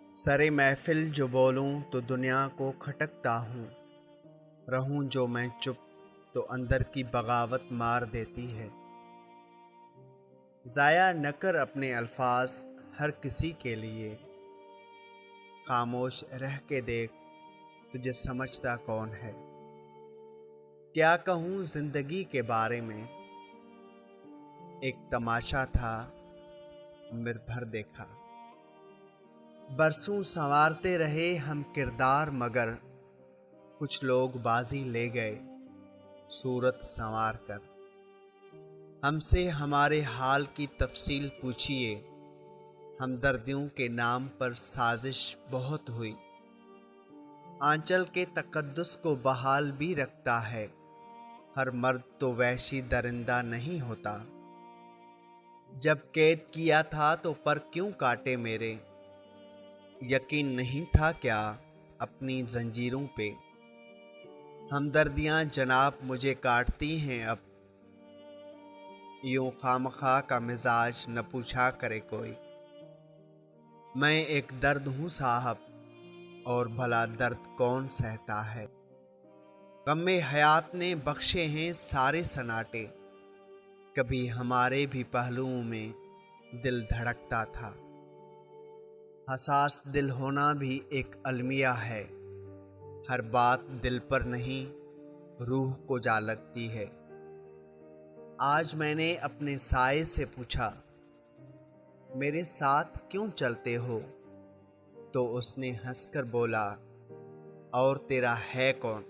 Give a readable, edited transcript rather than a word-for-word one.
سرے محفل جو بولوں تو دنیا کو کھٹکتا ہوں، رہوں جو میں چپ تو اندر کی بغاوت مار دیتی ہے۔ ضائع نہ کر اپنے الفاظ ہر کسی کے لیے، خاموش رہ کے دیکھ تجھے سمجھتا کون ہے۔ کیا کہوں زندگی کے بارے میں، ایک تماشا تھا عمر بھر دیکھا۔ برسوں سنوارتے رہے ہم کردار، مگر کچھ لوگ بازی لے گئے صورت سنوار کر۔ ہم سے ہمارے حال کی تفصیل پوچھیے، ہمدردیوں کے نام پر سازش بہت ہوئی۔ آنچل کے تقدس کو بحال بھی رکھتا ہے، ہر مرد تو وحشی درندہ نہیں ہوتا۔ جب قید کیا تھا تو پر کیوں کاٹے میرے، یقین نہیں تھا کیا اپنی زنجیروں پہ۔ ہمدردیاں جناب مجھے کاٹتی ہیں اب، یوں خامخواہ کا مزاج نہ پوچھا کرے کوئی۔ میں ایک درد ہوں صاحب، اور بھلا درد کون سہتا ہے۔ غم حیات نے بخشے ہیں سارے سناٹے، کبھی ہمارے بھی پہلوؤں میں دل دھڑکتا تھا۔ حساس دل ہونا بھی ایک المیہ ہے، ہر بات دل پر نہیں روح کو جا لگتی ہے۔ آج میں نے اپنے سائے سے پوچھا، میرے ساتھ کیوں چلتے ہو؟ تو اس نے ہنس کر بولا، اور تیرا ہے کون؟